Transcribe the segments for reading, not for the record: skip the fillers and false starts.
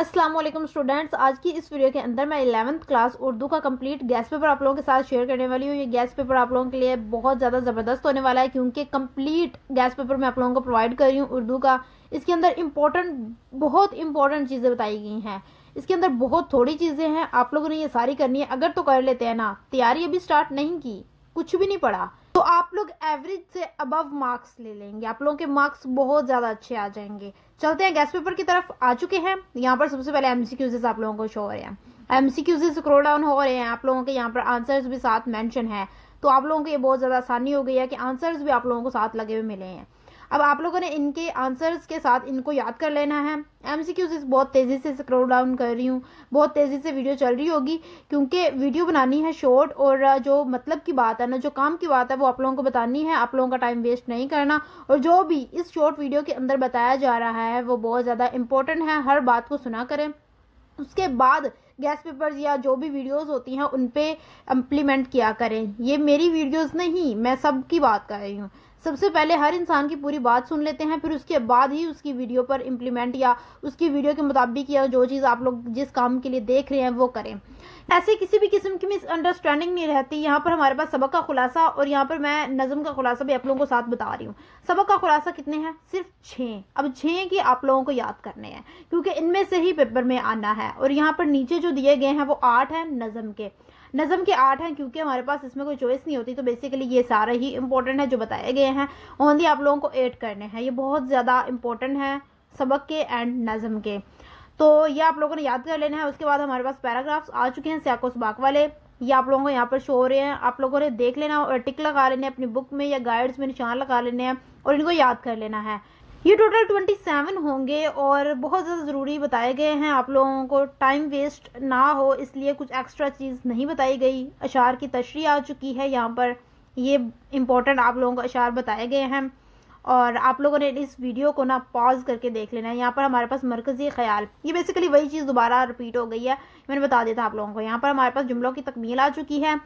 अस्सलाम वालेकुम स्टूडेंट्स, आज की इस वीडियो के अंदर मैं 11th क्लास उर्दू का कंप्लीट गैस पेपर आप लोगों के साथ शेयर करने वाली हूँ। ये गैस पेपर आप लोगों के लिए बहुत ज़्यादा ज़बरदस्त होने वाला है क्योंकि कंप्लीट गैस पेपर मैं आप लोगों को प्रोवाइड कर रही हूँ उर्दू का। इसके अंदर बहुत इंपॉर्टेंट चीज़ें बताई गई हैं। इसके अंदर बहुत थोड़ी चीज़ें हैं, आप लोगों ने ये सारी करनी है। अगर तो कर लेते हैं ना, तैयारी अभी स्टार्ट नहीं की, कुछ भी नहीं पढ़ा, तो आप लोग एवरेज से अबव मार्क्स ले लेंगे। आप लोगों के मार्क्स बहुत ज़्यादा अच्छे आ जाएंगे। चलते हैं गैस पेपर की तरफ। आ चुके हैं यहाँ पर। सबसे पहले एमसीक्यूज़ आप लोगों को शो हो रहे हैं। एमसीक्यूज़ स्क्रॉल डाउन हो रहे हैं, आप लोगों के यहाँ पर आंसर्स भी साथ मेंशन है, तो आप लोगों को ये बहुत ज़्यादा आसानी हो गई है कि आंसर्स भी आप लोगों को साथ लगे हुए मिले हैं। अब आप लोगों ने इनके आंसर्स के साथ इनको याद कर लेना है। एमसीक्यूज़ बहुत तेज़ी से स्क्रॉल डाउन कर रही हूँ, बहुत तेज़ी से वीडियो चल रही होगी क्योंकि वीडियो बनानी है शॉर्ट, और जो मतलब की बात है ना, जो काम की बात है, वो आप लोगों को बतानी है। आप लोगों का टाइम वेस्ट नहीं करना, और जो भी इस शॉर्ट वीडियो के अंदर बताया जा रहा है वो बहुत ज़्यादा इंपॉर्टेंट है। हर बात को सुना करें, उसके बाद गैस पेपर्स या जो भी वीडियोस होती हैं उन पे इम्प्लीमेंट किया करें। ये मेरी वीडियोस नहीं, मैं सबकी बात कर रही हूँ। सबसे पहले हर इंसान की पूरी बात सुन लेते हैं, फिर उसके बाद ही उसकी वीडियो पर इम्प्लीमेंट या उसकी वीडियो के मुताबिक या जो चीज़ आप लोग जिस काम के लिए देख रहे हैं वो करें। ऐसे किसी भी किस्म की मिसअंडरस्टैंडिंग नहीं रहती। यहाँ पर हमारे पास सबक का खुलासा, और यहाँ पर मैं नज़म का खुलासा भी आप लोगों को साथ बता रही हूँ। सबक का खुलासा कितने हैं? सिर्फ 6। अब 6 की आप लोगों को याद करने हैं क्योंकि इनमें से ही पेपर में आना है। और यहाँ पर नीचे जो दिए गए हैं वो 8 हैं नज़म के 8 हैं क्योंकि हमारे पास इसमें कोई चॉइस नहीं होती। तो बेसिकली ये सारे ही इंपॉर्टेंट है जो बताए गए हैं, ओनली आप लोगों को 8 करने हैं। ये बहुत ज़्यादा इंपॉर्टेंट है सबक के एंड नज़म के, तो ये आप लोगों ने याद कर लेना है। उसके बाद हमारे पास पैराग्राफ्स आ चुके हैं सियाको सबाक वाले, ये आप लोगों को यहाँ पर शो हो रहे हैं। आप लोगों ने देख लेना और टिक लगा लेने अपनी बुक में या गाइड्स में निशान लगा लेने हैं और इनको याद कर लेना है। ये टोटल 27 होंगे और बहुत ज़्यादा ज़रूरी बताए गए हैं। आप लोगों को टाइम वेस्ट ना हो इसलिए कुछ एक्स्ट्रा चीज़ नहीं बताई गई। अशार की तशरीह आ चुकी है यहाँ पर, ये इम्पोर्टेंट आप लोगों को अशार बताए गए हैं और आप लोगों ने इस वीडियो को ना पॉज करके देख लेना है। यहाँ पर हमारे पास मरकज़ी ख्याल, ये बेसिकली वही चीज़ दोबारा रिपीट हो गई है, मैंने बता दिया था आप लोगों को। यहाँ पर हमारे पास जुमलों की तकमील आ चुकी है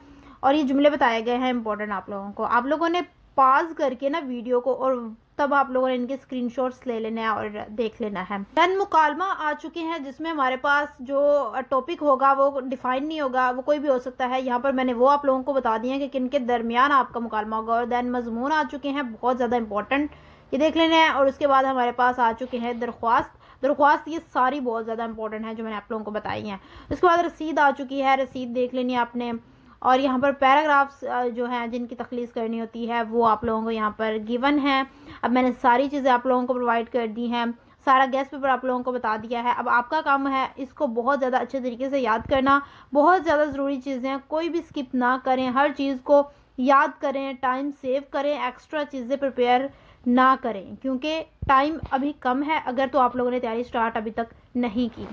और ये जुमले बताए गए हैं इंपॉर्टेंट आप लोगों को। आप लोगों ने पॉज करके ना वीडियो को, और तब आप लोगों ने इनके स्क्रीनशॉट्स ले लेना है और देख लेना है। देन मुकालमा आ चुके हैं जिसमें हमारे पास जो टॉपिक होगा वो डिफाइन नहीं होगा, वो कोई भी हो सकता है। यहाँ पर मैंने वो आप लोगों को बता दिया कि किन के दरमियान आपका मुकालमा होगा। और देन मजमून आ चुके हैं, बहुत ज़्यादा इंपॉर्टेंट, ये देख लेना है। और उसके बाद हमारे पास आ चुके हैं दरख्वास्त, ये सारी बहुत ज़्यादा इंपॉर्टेंट है जो मैंने आप लोगों को बताई हैं। उसके बाद रसीद आ चुकी है, रसीद देख लेनी है आपने। और यहाँ पर पैराग्राफ्स जो हैं जिनकी तखलीस करनी होती है वो आप लोगों को यहाँ पर गिवन है। अब मैंने सारी चीज़ें आप लोगों को प्रोवाइड कर दी हैं, सारा गैस पेपर आप लोगों को बता दिया है। अब आपका काम है इसको बहुत ज़्यादा अच्छे तरीके से याद करना। बहुत ज़्यादा ज़रूरी चीज़ें हैं, कोई भी स्किप ना करें, हर चीज़ को याद करें, टाइम सेव करें, एक्स्ट्रा चीज़ें प्रिपेयर ना करें क्योंकि टाइम अभी कम है अगर तो आप लोगों ने तैयारी स्टार्ट अभी तक नहीं की।